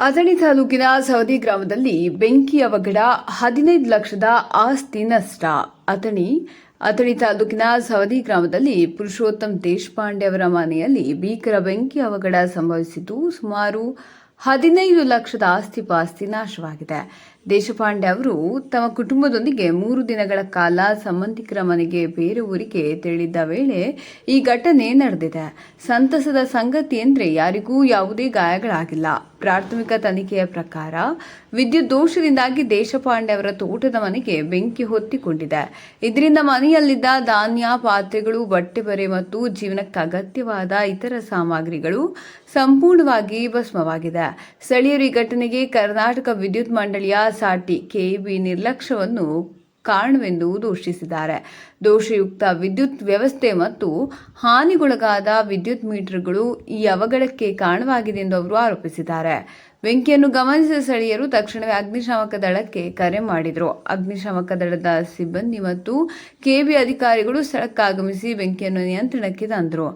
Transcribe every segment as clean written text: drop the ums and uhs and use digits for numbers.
ಅಥಣಿ ತಾಲೂಕಿನ ಸವದಿ ಗ್ರಾಮದಲ್ಲಿ ಬೆಂಕಿ ಅವಘಡ 15 ಲಕ್ಷದ ಆಸ್ತಿ ನಷ್ಟ. ಅಥಣಿ ತಾಲೂಕಿನ ಸವದಿ ಗ್ರಾಮದಲ್ಲಿ ಪುರುಷೋತ್ತಮ್ ದೇಶಪಾಂಡೆ ಅವರ ಮನೆಯಲ್ಲಿ ಭೀಕರ ಬೆಂಕಿ ಅವಘಡ ಸಂಭವಿಸಿದ್ದು ಸುಮಾರು 15 ಲಕ್ಷದ ಆಸ್ತಿ-ಪಾಸ್ತಿ ನಾಶವಾಗಿದೆ. ದೇಶಪಾಂಡೆ ಅವರು ತಮ್ಮ ಕುಟುಂಬದೊಂದಿಗೆ 3 ದಿನಗಳ ಕಾಲ ಸಂಬಂಧಿಕರ ಮನೆಗೆ ಬೇರೆ ಊರಿಗೆ ತೆರಳಿದ್ದ ವೇಳೆ ಈ ಘಟನೆ ನಡೆದಿದೆ. ಸಂತಸದ ಸಂಗತಿ ಎಂದರೆ ಯಾರಿಗೂ ಯಾವುದೇ ಗಾಯಗಳಾಗಿಲ್ಲ. ಪ್ರಾಥಮಿಕ ತನಿಖೆಯ ಪ್ರಕಾರ ವಿದ್ಯುತ್ ದೋಷದಿಂದಾಗಿ ದೇಶಪಾಂಡೆ ಅವರ ತೋಟದ ಮನೆಗೆ ಬೆಂಕಿ ಹೊತ್ತಿಕೊಂಡಿದೆ. ಇದರಿಂದ ಮನೆಯಲ್ಲಿದ್ದ ಧಾನ್ಯ, ಪಾತ್ರೆಗಳು, ಬಟ್ಟೆ ಬರೆ ಮತ್ತು ಜೀವನಕ್ಕೆ ಅಗತ್ಯವಾದ ಇತರ ಸಾಮಗ್ರಿಗಳು ಸಂಪೂರ್ಣವಾಗಿ ಭಸ್ಮವಾಗಿದೆ. ಸ್ಥಳೀಯರು ಈ ಘಟನೆಗೆ ಕರ್ನಾಟಕ ವಿದ್ಯುತ್ ಮಂಡಳಿಯ ಸಾಟಿ ಕೆಇಬಿ ನಿರ್ಲಕ್ಷ್ಯವನ್ನು ಕಾರಣವೆಂದು ದೂಷಿಸಿದ್ದಾರೆ. ದೋಷಯುಕ್ತ ವಿದ್ಯುತ್ ವ್ಯವಸ್ಥೆ ಮತ್ತು ಹಾನಿಗೊಳಗಾದ ವಿದ್ಯುತ್ ಮೀಟರ್ಗಳು ಈ ಅವಘಡಕ್ಕೆ ಕಾರಣವಾಗಿದೆ ಎಂದು ಅವರು ಆರೋಪಿಸಿದ್ದಾರೆ. ಬೆಂಕಿಯನ್ನು ಗಮನಿಸಿದ ಸ್ಥಳೀಯರು ತಕ್ಷಣವೇ ಅಗ್ನಿಶಾಮಕ ದಳಕ್ಕೆ ಕರೆ ಮಾಡಿದರು. ಅಗ್ನಿಶಾಮಕ ದಳದ ಸಿಬ್ಬಂದಿ ಮತ್ತು ಕೆಇಬಿ ಅಧಿಕಾರಿಗಳು ಸ್ಥಳಕ್ಕಾಗಮಿಸಿ ಬೆಂಕಿಯನ್ನು ನಿಯಂತ್ರಣಕ್ಕೆ ತಂದರು.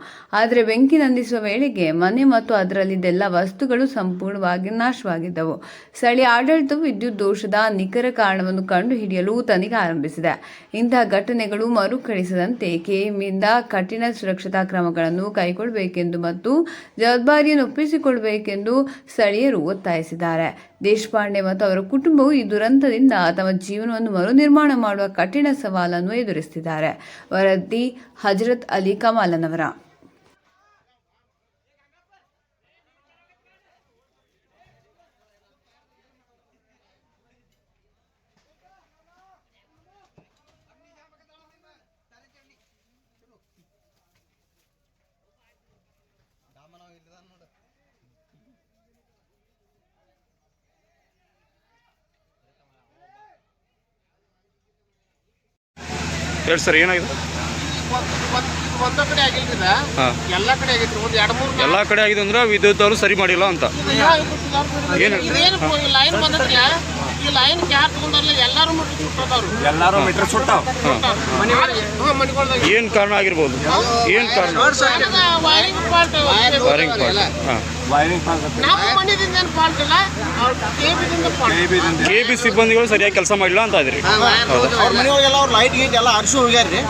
ಆದರೆ ಬೆಂಕಿ ನಂದಿಸುವ ವೇಳೆಗೆ ಮನೆ ಮತ್ತು ಅದರಲ್ಲಿದ್ದೆಲ್ಲ ವಸ್ತುಗಳು ಸಂಪೂರ್ಣವಾಗಿ ನಾಶವಾಗಿದ್ದವು. ಸ್ಥಳೀಯ ಆಡಳಿತವು ವಿದ್ಯುತ್ ದೋಷದ ನಿಖರ ಕಾರಣವನ್ನು ಕಂಡುಹಿಡಿಯಲು ತನಿಖೆ ಆರಂಭಿಸಿದೆ. ಇಂತಹ ಘಟನೆಗಳು ಮರುಕಳಿಸದಂತೆ ಕೆಇಬಿಯಿಂದ ಕಠಿಣ ಸುರಕ್ಷತಾ ಕ್ರಮಗಳನ್ನು ಕೈಗೊಳ್ಳಬೇಕೆಂದು ಮತ್ತು ಜವಾಬ್ದಾರಿಯನ್ನು ಒಪ್ಪಿಸಿಕೊಳ್ಳಬೇಕೆಂದು ಸ್ಥಳೀಯರು ಒತ್ತಾಯಿಸಿದ್ದಾರೆ. ದೇಶಪಾಂಡೆ ಮತ್ತು ಅವರ ಕುಟುಂಬವು ಈ ದುರಂತದಿಂದ ತಮ್ಮ ಜೀವನವನ್ನು ಮರುನಿರ್ಮಾಣ ಮಾಡುವ ಕಠಿಣ ಸವಾಲನ್ನು ಎದುರಿಸುತ್ತಿದ್ದಾರೆ. ವರದಿ ಹಜರತ್ ಅಲಿ ಕಮಾಲನವರ. ಹೇಳಿ ಸರ್, ಏನಾಗಿದೆ? ಒಂದ ಕಡೆ ಆಗಿಲ್ರಿ, ಎಲ್ಲ ಕಡೆ ಆಗೈತ್ರಿ. ಒಂದು 2-3 ಎಲ್ಲ ಕಡೆ ಆಗಿದೆ ಅಂದ್ರೆ ವಿದ್ಯುತ್ ಅವರು ಸರಿ ಮಾಡಿಲ್ಲ ಅಂತ. ಏನು ಲೈನ್ ಬಂದೈತಿಲ್ಲ, ಈ ಲೈನ್ ಕ್ಯಾರ್ ತಗೊಂಡಲ್ಲ, ಎಲ್ಲರೂ ಮೀಟರ್ ಸುಟ್ಟಾವ. ಏನು ಕಾರಣ ಆಗಿರ್ಬೋದು? ಏನು ಕಾರಣ? Wiring fault. ಕೆಬಿ ಸಿಬ್ಬಂದಿಗಳು ಸರಿಯಾಗಿ ಕೆಲಸ ಮಾಡಿಲ್ಲ ಅಂತ ಇದ್ರಿ. ಲೈಟ್ ಗೀಟ್ ಎಲ್ಲ ಹರಿಸಿ ಹೋಗ್ಯಾರ್ರಿ.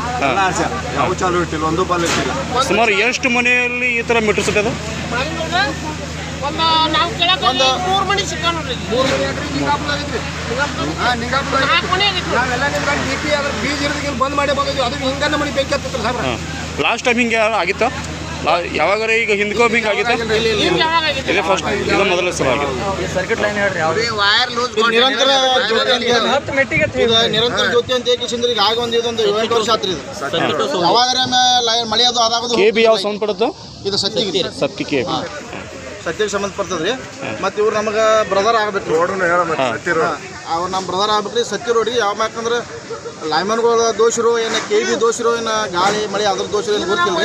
ಯಾವ ಚಾಲು ಇಟ್ಟಿಲ್ಲ, ಒಂದು ಬಾಲ್ ಇಟ್ಟಿಲ್ಲ. ಸುಮಾರು ಎಷ್ಟು ಮನೆಯಲ್ಲಿ ಈ ಥರ ಮೀಟರ್ ಸುತ್ತದ? ಬಂದ್ ಮಾಡಿ ಅದು ಹಿಂಗನ್ನ ಮನೆ ಬೆಂಕಿ ಹತ್ತಿಲ್ಲ. ಲಾಸ್ಟ್ ಟೈಮ್ ಹಿಂಗೆ ಆಗಿತ್ತ? ಯಾವಾಗ ಈಗ ಹಿಂದ್ಕೋ ಹಿಂಗೆ ಆಗಿತ್ತ? ಇದೇ ಫಸ್ಟ್, ಇದು ಮೊದಲ ಸಲ ಆಗಿದೆ. ಸರ್ಕ್ಯೂಟ್ ಲೈನ್ ಹೇಳ್ರಿ, ನಿರಂತರ ಜ್ಯೋತಿ ಅಂತ ಈಗ ಆಗ ಇದೊಂದು 8 ವರ್ಷ ಆತ್ರಿ. ಇದು ಅವಾಗ ಮಳೆ ಅದು ಅದಾಗೋದು. ಕೆಬಿ ಯಾವ ಸಂಬಂಧಪಡುತ್ತೋ? ಇದು ಸತ್ತಿ ಕೆಬಿ ಸತ್ಯಕ್ಕೆ ಸಂಬಂಧಪಡ್ತದ್ರಿ. ಮತ್ತು ಇವ್ರು ನಮಗೆ ಬ್ರದರ್ ಆಗ್ಬೇಕ್ರಿ. ಅವ್ರು ನಮ್ಮ ಬ್ರದರ್ ಆಗ್ಬೇಕ್ರಿ. ಸತ್ಯ ರೋಡ್ರಿ. ಯಾಕಂದ್ರೆ ಲೈಮನ್ಗಳ ದೋಷರು ಏನು, ಕೆಬಿ ದೋಷರು ಏನು, ಗಾಳಿ ಮಳೆ ಅದ್ರ ದೋಷರು ಏನು ಗೊತ್ತಿಲ್ಲ.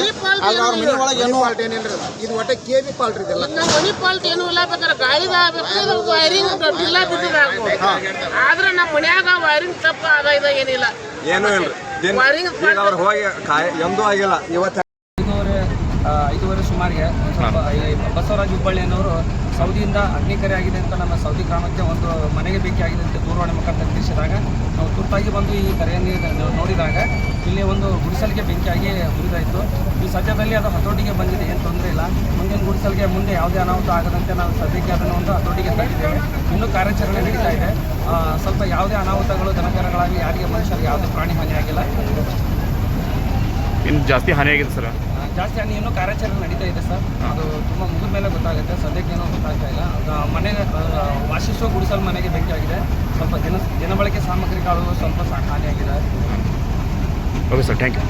ಆದ್ರೆ ಅವ್ರ ಮನೆ ಒಳಗೆ ಏನೋ ಫಾಲ್ಟ್ ಏನಿಲ್ಲ. ಇದು ಒಟ್ಟೆ ಕೆಬಿ ಫಾಲ್ಟ್ ಇದೆಲ್ಲ. ಮನಿ ಫಾಲ್ಟ್ ಏನು ಇಲ್ಲ, ಬೇಕಾದ್ರೆ ಗಾಳಿದ ವೈರಿಂಗ್ ಇಲ್ಲ ಬಿದ್ದಿದೆ. ಆದ್ರೆ ನಮ್ಮ ಮನ್ಯಾಗ ವೈರಿಂಗ್ ತಪ್ಪ ಅದ ಇದ ಏನಿಲ್ಲ, ಏನೂ ಇಲ್ಲ. ವೈರಿಂಗ್ ಅವ್ರು ಹೋಗಿ ಎಂದೂ ಆಗಿಲ್ಲ. ಇವತ್ತು 5:30 ಸುಮಾರಿಗೆ ಸ್ವಲ್ಪ ಬಸವರಾಜ್ ಹುಬ್ಬಳ್ಳಿ ಅನ್ನೋರು ಸೌದಿಯಿಂದ ಅಗ್ನಿಕರೆ ಆಗಿದೆ ಅಂತ ನಮ್ಮ ಸೌದಿ ಗ್ರಾಮಕ್ಕೆ ಒಂದು ಮನೆಗೆ ಬೆಂಕಿ ಆಗಿದೆ ಅಂತ ದೂರವಾಣಿ ಮುಖಾಂತರ ತಿಳಿಸಿದಾಗ ನಾವು ತುರ್ತಾಗಿ ಬಂದು ಈ ಕರೆಯನ್ನು ನೋಡಿದಾಗ ಇಲ್ಲಿ ಒಂದು ಗುಡಿಸಲಿಗೆ ಬೆಂಕಿಯಾಗಿ ಉರಿದಾಯಿತು. ಈ ಸದ್ಯದಲ್ಲಿ ಅದು ಹತೋಟಿಗೆ ಬಂದಿದೆ, ಏನು ತೊಂದರೆ ಇಲ್ಲ. ಮುಂದಿನ ಗುಡಿಸಲಿಗೆ ಮುಂದೆ ಯಾವುದೇ ಅನಾಹುತ ಆಗದಂತೆ ನಾವು ಸದ್ಯಕ್ಕೆ ಅದನ್ನು ಒಂದು ಹತೋಟಿಗೆ ತಂದಿದ್ದೇವೆ. ಇನ್ನೂ ಕಾರ್ಯಾಚರಣೆ ನಡೀತಾ ಇದೆ. ಸ್ವಲ್ಪ ಯಾವುದೇ ಅನಾಹುತಗಳು ದನಕರಗಳಾಗಲಿ ಯಾರಿಗೆ ಮನುಷ್ಯರಿಗೆ ಯಾವುದೇ ಪ್ರಾಣಿ ಹಾನಿ ಆಗಿಲ್ಲ. ಇನ್ನು ಜಾಸ್ತಿ ಹಾನಿಯಾಗಿದೆ ಸರ್? ಜಾಸ್ತಿ ಹಾನಿ ಇನ್ನೂ ಕಾರ್ಯಾಚರಣೆ ನಡೀತಾ ಇದೆ ಸರ್. ಅದು ತುಂಬ ಮುಗಿದ ಮೇಲೆ ಗೊತ್ತಾಗುತ್ತೆ. ಸದ್ಯಕ್ಕೆ ಏನೋ ಗೊತ್ತಾಗ್ತಾ ಇಲ್ಲ. ಮನೆ ವಾಸಿಸುವ ಗುಡಿಸಲು ಮನೆಗೆ ಬೆಂಕಿ ಆಗಿದೆ. ಸ್ವಲ್ಪ ದಿನಬಳಕೆ ಸಾಮಗ್ರಿಗಳು ಸ್ವಲ್ಪ ಹಾನಿಯಾಗಿದೆ. Okay sir, thank you.